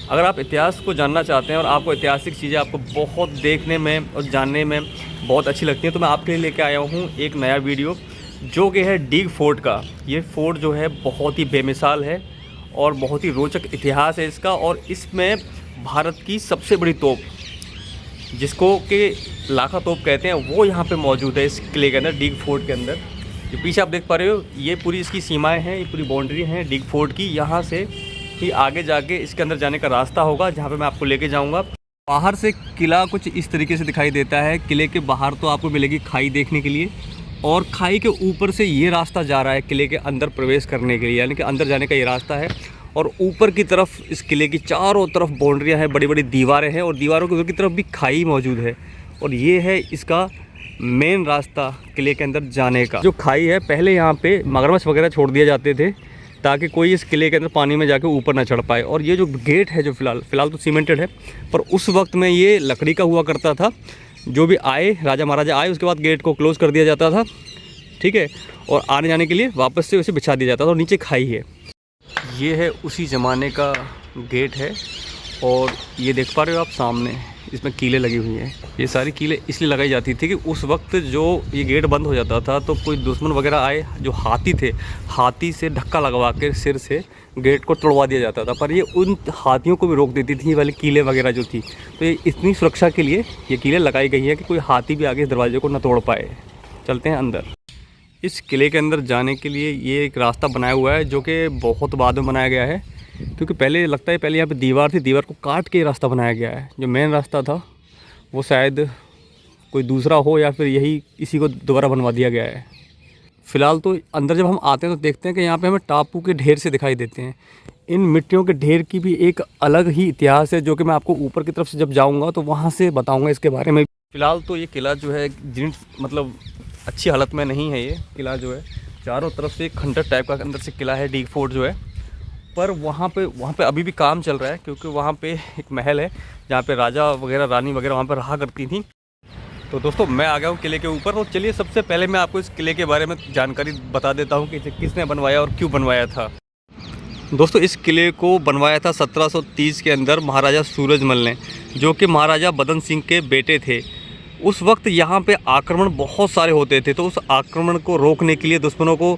अगर आप इतिहास को जानना चाहते हैं और आपको ऐतिहासिक चीज़ें आपको बहुत देखने में और जानने में बहुत अच्छी लगती हैं, तो मैं आपके लिए लेके आया हूँ एक नया वीडियो जो कि है डीग फोर्ट का। ये फोर्ट जो है बहुत ही बेमिसाल है और बहुत ही रोचक इतिहास है इसका। और इसमें भारत की सबसे बड़ी तोप, जिसको कि लाखा तोप कहते हैं, वो यहाँ पे मौजूद है इस किले के अंदर, डीग फोर्ट के अंदर। ये पीछे आप देख पा रहे हो, ये पूरी इसकी सीमाएं हैं, ये पूरी बाउंड्री है डीग फोर्ट की। यहाँ से ही आगे जाके इसके अंदर जाने का रास्ता होगा, जहाँ पे मैं आपको लेके जाऊँगा। बाहर से किला कुछ इस तरीके से दिखाई देता है। किले के बाहर तो आपको मिलेगी खाई देखने के लिए, और खाई के ऊपर से ये रास्ता जा रहा है किले के अंदर प्रवेश करने के लिए, यानी कि अंदर जाने का ये रास्ता है। और ऊपर की तरफ इस किले की चारों तरफ बाउंड्रियाँ हैं, बड़ी बड़ी दीवारें हैं, और दीवारों के ऊपर की तरफ भी खाई मौजूद है। और ये है इसका मेन रास्ता किले के अंदर जाने का। जो खाई है, पहले यहाँ पे मगरमच्छ वगैरह छोड़ दिए जाते थे ताकि कोई इस किले के अंदर पानी में जाके ऊपर ना चढ़ पाए। और ये जो गेट है, जो फ़िलहाल तो सीमेंटेड है, पर उस वक्त में ये लकड़ी का हुआ करता था। जो भी आए, राजा महाराजा आए, उसके बाद गेट को क्लोज़ कर दिया जाता था, ठीक है, और आने जाने के लिए वापस से उसे बिछा दिया जाता था। और नीचे खाई है। ये है उसी ज़माने का गेट है, और ये देख पा रहे हो आप सामने, इसमें कीलें लगी हुई हैं। ये सारी कीलें इसलिए लगाई जाती थी कि उस वक्त जो ये गेट बंद हो जाता था तो कोई दुश्मन वगैरह आए, जो हाथी थे, हाथी से धक्का लगवा के सिर से गेट को तोड़वा दिया जाता था। पर ये उन हाथियों को भी रोक देती थी, ये वाली कीलें वगैरह जो थी। तो ये इतनी सुरक्षा के लिए ये कीलें लगाई गई हैं कि कोई हाथी भी आगे इस दरवाजे को ना तोड़ पाए। चलते हैं अंदर। इस किले के अंदर जाने के लिए ये एक रास्ता बनाया हुआ है, जो कि बहुत बाद में बनाया गया है, क्योंकि पहले लगता है पहले यहाँ पे दीवार थी, दीवार को काट के रास्ता बनाया गया है। जो मेन रास्ता था वो शायद कोई दूसरा हो, या फिर यही इसी को दोबारा बनवा दिया गया है। फ़िलहाल तो अंदर जब हम आते हैं तो देखते हैं कि यहाँ पे हमें टापू के ढेर से दिखाई देते हैं। इन मिट्टियों के ढेर की भी एक अलग ही इतिहास है, जो कि मैं आपको ऊपर की तरफ से जब जाऊँगा तो वहाँ से बताऊँगा इसके बारे में। फ़िलहाल तो ये किला जो है मतलब अच्छी हालत में नहीं है। ये किला जो है चारों तरफ से एक खंडर टाइप का अंदर से किला है, डीग फोर्ट जो है। पर वहाँ पे अभी भी काम चल रहा है, क्योंकि वहाँ पे एक महल है जहाँ पे राजा वगैरह, रानी वगैरह वहाँ पे रहा करती थी। तो दोस्तों, मैं आ गया हूँ किले के ऊपर। तो चलिए सबसे पहले मैं आपको इस किले के बारे में जानकारी बता देता हूँ कि इसे किसने बनवाया और क्यों बनवाया था। दोस्तों, इस किले को बनवाया था 1730 के अंदर महाराजा सूरजमल ने, जो कि महाराजा बदन सिंह के बेटे थे। उस वक्त यहाँ पे आक्रमण बहुत सारे होते थे, तो उस आक्रमण को रोकने के लिए, दुश्मनों को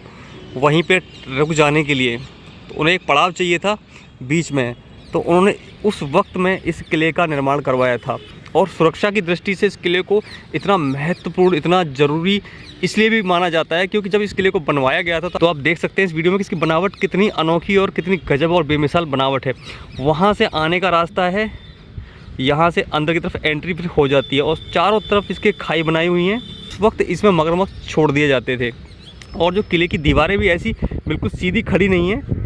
वहीं पे रुक जाने के लिए, तो उन्हें एक पड़ाव चाहिए था बीच में। तो उन्होंने उस वक्त में इस किले का निर्माण करवाया था। और सुरक्षा की दृष्टि से इस किले को इतना महत्वपूर्ण, इतना ज़रूरी इसलिए भी माना जाता है, क्योंकि जब इस किले को बनवाया गया था तो आप देख सकते हैं इस वीडियो में कि इसकी बनावट कितनी अनोखी और कितनी गजब और बेमिसाल बनावट है। वहाँ से आने का रास्ता है, यहाँ से अंदर की तरफ एंट्री भी हो जाती है, और चारों तरफ इसके खाई बनाई हुई हैं। उस वक्त इसमें मगरमच्छ छोड़ दिए जाते थे। और जो किले की दीवारें भी ऐसी बिल्कुल सीधी खड़ी नहीं हैं,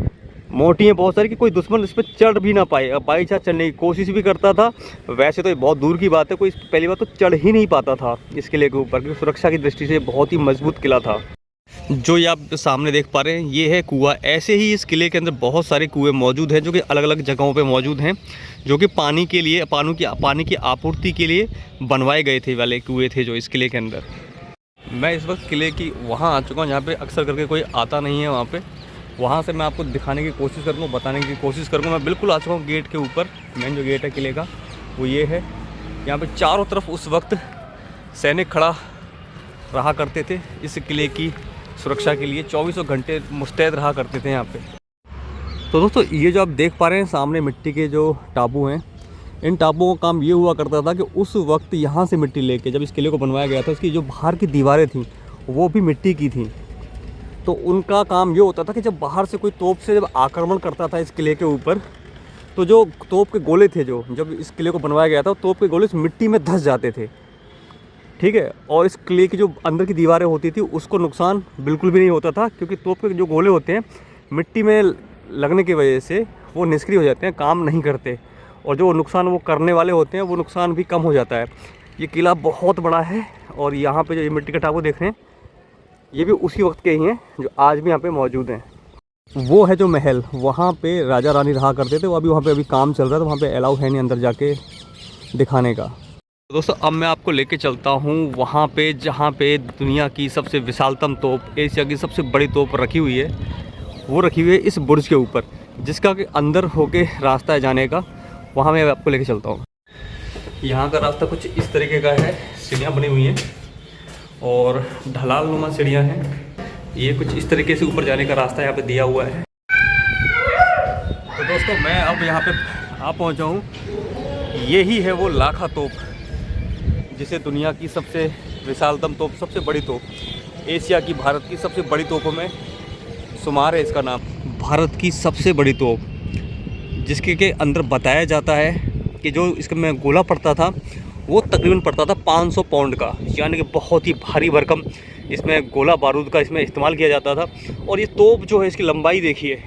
मोटी हैं बहुत सारी, कि कोई दुश्मन इस पर चढ़ भी ना पाए। अब बाई चांस चढ़ने की कोशिश भी करता था, वैसे तो ये बहुत दूर की बात है, कोई पहली बार तो चढ़ ही नहीं पाता था इस किले के ऊपर, क्योंकि सुरक्षा की दृष्टि से बहुत ही मजबूत किला था। जो ये आप सामने देख पा रहे हैं, ये है कुआं। ऐसे ही इस किले के अंदर बहुत सारे कुएँ मौजूद हैं, जो कि अलग अलग जगहों पर मौजूद हैं, जो कि पानी के लिए, पानी की आपूर्ति के लिए बनवाए गए थे वाले कुएँ थे जो इस किले के अंदर। मैं इस वक्त किले की वहाँ आ चुका हूँ, जहाँ पे अक्सर करके कोई आता नहीं है। वहाँ से मैं आपको दिखाने की कोशिश करूँगा, बताने की कोशिश करूँगा। मैं बिल्कुल आ चुका हूँ गेट के ऊपर। मेन जो गेट है किले का वो ये है। यहाँ पे चारों तरफ उस वक्त सैनिक खड़ा रहा करते थे इस किले की सुरक्षा के लिए, 24 घंटे मुस्तैद रहा करते थे यहाँ पे। तो दोस्तों, ये जो आप देख पा रहे हैं सामने मिट्टी के जो टापू हैं, इन टापुओं का काम ये हुआ करता था कि उस वक्त यहाँ से मिट्टी लेके जब इस किले को बनवाया गया था, उसकी जो बाहर की दीवारें थीं वो भी मिट्टी की थीं। तो उनका काम ये होता था कि जब बाहर से कोई तोप से जब आक्रमण करता था इस किले के ऊपर, तो जो तोप के गोले थे, जो जब इस किले को बनवाया गया था, तोप के गोले इस मिट्टी में धंस जाते थे, ठीक है। और इस किले की जो अंदर की दीवारें होती थी उसको नुकसान बिल्कुल भी नहीं होता था, क्योंकि तोप के जो गोले होते हैं मिट्टी में लगने की वजह से वो निष्क्रिय हो जाते हैं, काम नहीं करते, और जो नुकसान वो करने वाले होते हैं वो नुकसान भी कम हो जाता है। ये किला बहुत बड़ा है, और यहाँ पे जो ये मिट्टी का टापू देख रहे हैं, ये भी उसी वक्त के ही हैं जो आज भी यहाँ पे मौजूद हैं। वो है जो महल, वहाँ पे राजा रानी रहा करते थे, वो वहाँ पे अभी काम चल रहा है, तो वहाँ पे अलाउ है नहीं अंदर जाके दिखाने का। तो दोस्तों, अब मैं आपको लेके चलता हूँ वहाँ पे जहाँ पे दुनिया की सबसे विशालतम तोप, एशिया की सबसे बड़ी तोप रखी हुई है। वो रखी हुई है इस बुर्ज के ऊपर, जिसका कि अंदर होके रास्ता है जाने का। वहाँ मैं आपको लेके चलता हूँ। यहाँ का रास्ता कुछ इस तरीके का है, सीढ़ियाँ बनी हुई हैं और ढलाल नुमा सीढ़ियाँ हैं। ये कुछ इस तरीके से ऊपर जाने का रास्ता यहाँ पे दिया हुआ है। तो दोस्तों मैं अब यहाँ पे आ पहुँचा हूँ। यही है वो लाखा तोप, जिसे दुनिया की सबसे विशालतम तोप, सबसे बड़ी तोप, एशिया की, भारत की सबसे बड़ी तोपों में शुमार है इसका नाम। भारत की सबसे बड़ी तोप, जिसके के अंदर बताया जाता है कि जो इसका में गोला पड़ता था वो तकरीबन पड़ता था 500 पाउंड का, यानी कि बहुत ही भारी भरकम इसमें गोला बारूद का इसमें इस्तेमाल किया जाता था। और ये तोप जो है, इसकी लंबाई देखिए,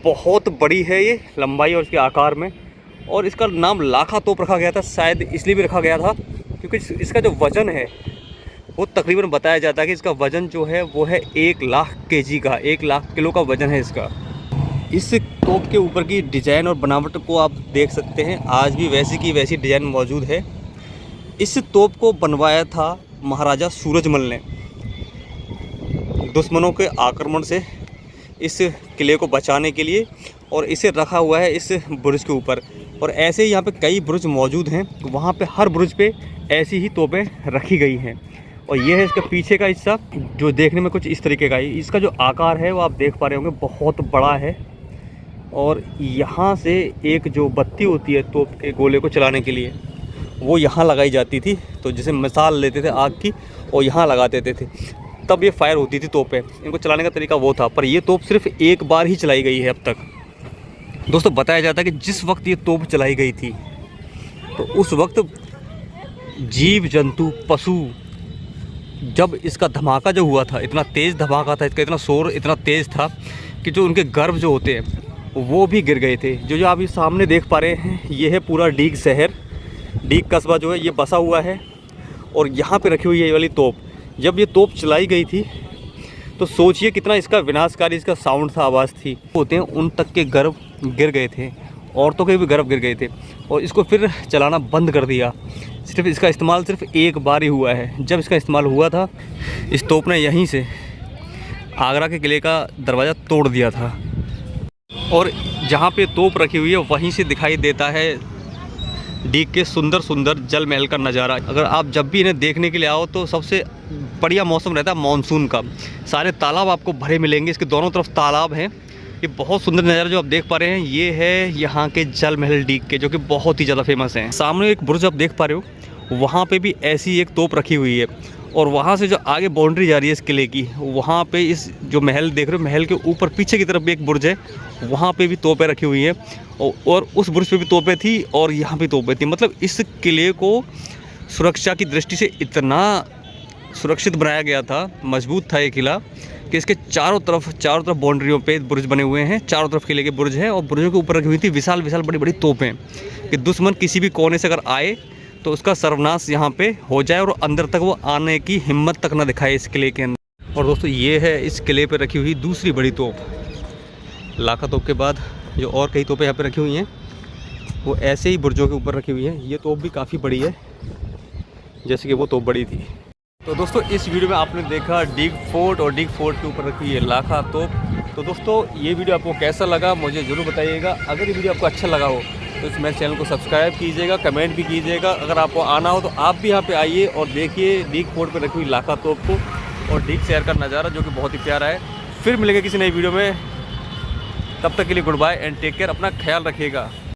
बहुत बड़ी है ये लंबाई और इसके आकार में। और इसका नाम लाखा तोप रखा गया था, शायद इसलिए भी रखा गया था क्योंकि इसका जो वज़न है वो तकरीबन बताया जाता है कि इसका वज़न जो है वो है 1 लाख केजी का, 1 लाख किलो का वज़न है इसका। इस तोप के ऊपर की डिज़ाइन और बनावट को आप देख सकते हैं, आज भी वैसी की वैसी डिज़ाइन मौजूद है। इस तोप को बनवाया था महाराजा सूरजमल ने दुश्मनों के आक्रमण से इस किले को बचाने के लिए, और इसे रखा हुआ है इस बुर्ज के ऊपर। और ऐसे ही यहाँ पे कई बुर्ज मौजूद हैं, वहाँ पे हर बुर्ज पे ऐसी ही तोपें रखी गई हैं। और ये है इसका पीछे का हिस्सा, जो देखने में कुछ इस तरीके का है। इसका जो आकार है वो आप देख पा रहे होंगे, बहुत बड़ा है। और यहाँ से एक जो बत्ती होती है तोप के गोले को चलाने के लिए, वो यहाँ लगाई जाती थी। तो जिसे मिसाल लेते थे आग की और यहाँ लगा देते थे, तब ये फायर होती थी तोपें। इनको चलाने का तरीका वो था। पर ये तोप सिर्फ एक बार ही चलाई गई है अब तक। दोस्तों बताया जाता है कि जिस वक्त ये तोप चलाई गई थी तो उस वक्त जीव जंतु पशु, जब इसका धमाका जो हुआ था, इतना तेज़ धमाका था, इसका इतना शोर इतना तेज़ था कि जो उनके गर्भ जो होते हैं वो भी गिर गए थे। जो आप ये सामने देख पा रहे हैं, ये है पूरा डीग शहर, डीग कस्बा जो है ये बसा हुआ है। और यहाँ पे रखी हुई है ये वाली तोप। जब ये तोप चलाई गई थी तो सोचिए कितना इसका विनाशकारी इसका साउंड था, आवाज़ थी। होते हैं उन तक के गर्भ गिर गए थे, औरतों के भी गर्भ गिर गए थे। और इसको फिर चलाना बंद कर दिया। सिर्फ इसका इस्तेमाल सिर्फ एक बार ही हुआ है। जब इसका इस्तेमाल हुआ था, इस तोप ने यहीं से आगरा के किले का दरवाज़ा तोड़ दिया था। और जहाँ पे तोप रखी हुई है वहीं से दिखाई देता है डीग के सुंदर सुंदर जल महल का नज़ारा। अगर आप जब भी इन्हें देखने के लिए आओ तो सबसे बढ़िया मौसम रहता है मानसून का। सारे तालाब आपको भरे मिलेंगे, इसके दोनों तरफ तालाब हैं। ये बहुत सुंदर नज़ारा जो आप देख पा रहे हैं, ये है यहाँ के जल महल डीग के, जो कि बहुत ही ज़्यादा फेमस हैं। सामने एक बुर्ज आप देख पा रहे हो, वहाँ पे भी ऐसी एक तोप रखी हुई है। और वहाँ से जो आगे बाउंड्री जा रही है इस किले की, वहाँ पे इस जो महल देख रहे हो, महल के ऊपर पीछे की तरफ भी एक बुर्ज है, वहाँ पे भी तोपें रखी हुई हैं। और उस बुर्ज पे भी तोपें थी और यहाँ भी तोपें थी। मतलब इस किले को सुरक्षा की दृष्टि से इतना सुरक्षित बनाया गया था, मजबूत था ये किला, कि इसके चारों तरफ बाउंड्रियों पे बुर्ज बने हुए हैं। चारों तरफ किले के बुर्ज हैं और बुर्जों के ऊपर रखी हुई थी विशाल विशाल बड़ी बड़ी तोपें, कि दुश्मन किसी भी कोने से अगर आए तो उसका सर्वनाश यहाँ पे हो जाए और अंदर तक वो आने की हिम्मत तक ना दिखाए इस किले के अंदर। और दोस्तों ये है इस किले पे रखी हुई दूसरी बड़ी तोप। लाखा तोप के बाद जो और कई तोपें यहाँ पे रखी हुई हैं वो ऐसे ही बुर्जों के ऊपर रखी हुई हैं। ये तोप भी काफ़ी बड़ी है, जैसे कि वो तोप बड़ी थी। तो दोस्तों इस वीडियो में आपने देखा डीग फोर्ट और डीग फोर्ट के ऊपर रखी हुई है लाखा तोप। तो दोस्तों ये वीडियो आपको कैसा लगा मुझे ज़रूर बताइएगा। अगर ये वीडियो आपको अच्छा लगा हो तो इस मेरे चैनल को सब्सक्राइब कीजिएगा, कमेंट भी कीजिएगा। अगर आपको आना हो तो आप भी यहाँ पे आइए और देखिए डीग फोर्ट पर रखी हुई लाखा तोप को और डीग शहर का नज़ारा, जो कि बहुत ही प्यारा है। फिर मिलेंगे किसी नई वीडियो में, तब तक के लिए goodbye and take care. अपना ख्याल रखिएगा।